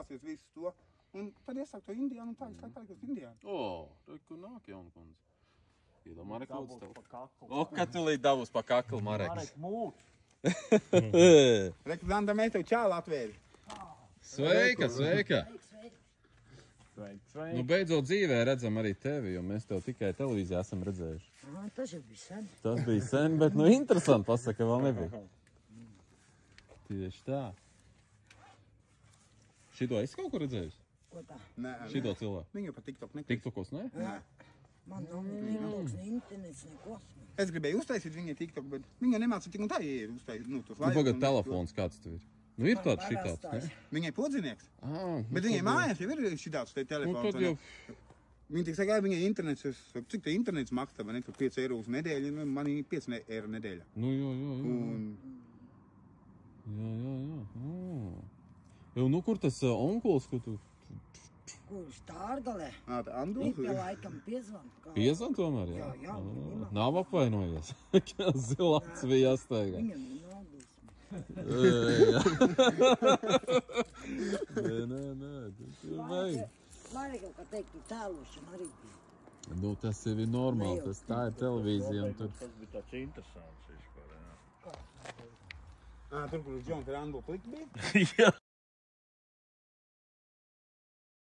apstāsies visu to. Un tad iesāk to Indiānu un tā, es laikāk uz Indiānu. O, tur nāk jauna kundze. Iedomā reklūdz tev. O, ka tu līdz dabūs pa kaklu, Mareks. Marek mūs. Reklamanda mēs tev čālu atvēri. Sveika, sveika. Sveiki. Nu, beidzot dzīvē redzam arī tevi, jo mēs tev tikai televīzijā esam redzējuši. Tas jau bija sen. Tas bija sen, bet nu interesanti pasaka, vēl nebija. Tieši tā. Šito esi kaut kur redzējusi? Ko tā? Nē, Šito cilvēku? Viņu pa TikTok nekļūst. TikTokos, ne? Man nav TikToks, ne internets, neko. Es gribēju uztaisīt viņai TikTok, bet viņa nemāca tik un tā ieiet uztaisīt. Nu, tos Nu, laikus pagad un- telefons kāds tev ir. Nu, ir tāds šitāds, ne? Viņai podzinieks. Ā, Bet viņai mājās jau ir šitāds te nu, telefons. tad jau... Viņa tik saka, viņai internets, cik te internets maksā, vai ne, tur 5 eiro uz nedēļu, nu, man ir 5 eiro nedēļa. Nu, jā. Un Jā. Jau, nu, kur tas onkuls, ko tu Kurš Tārgalē? tā Andu. Viņa laikam piezvan. piezvan tomēr, jā? Jā, viņa Nav apvainojies. Zilāts bija jāsteigā. Viņam ir nodusme. Nē, tu vajag. Vajag kaut kā teikt, ka tēlošana arī bija. Nu, tas jau ir normāli, tas tā ir televīzija un tur. Tas bija tāds interesants vispār, jā. Tur, kur uz Džona Andu pliki bija? Jā.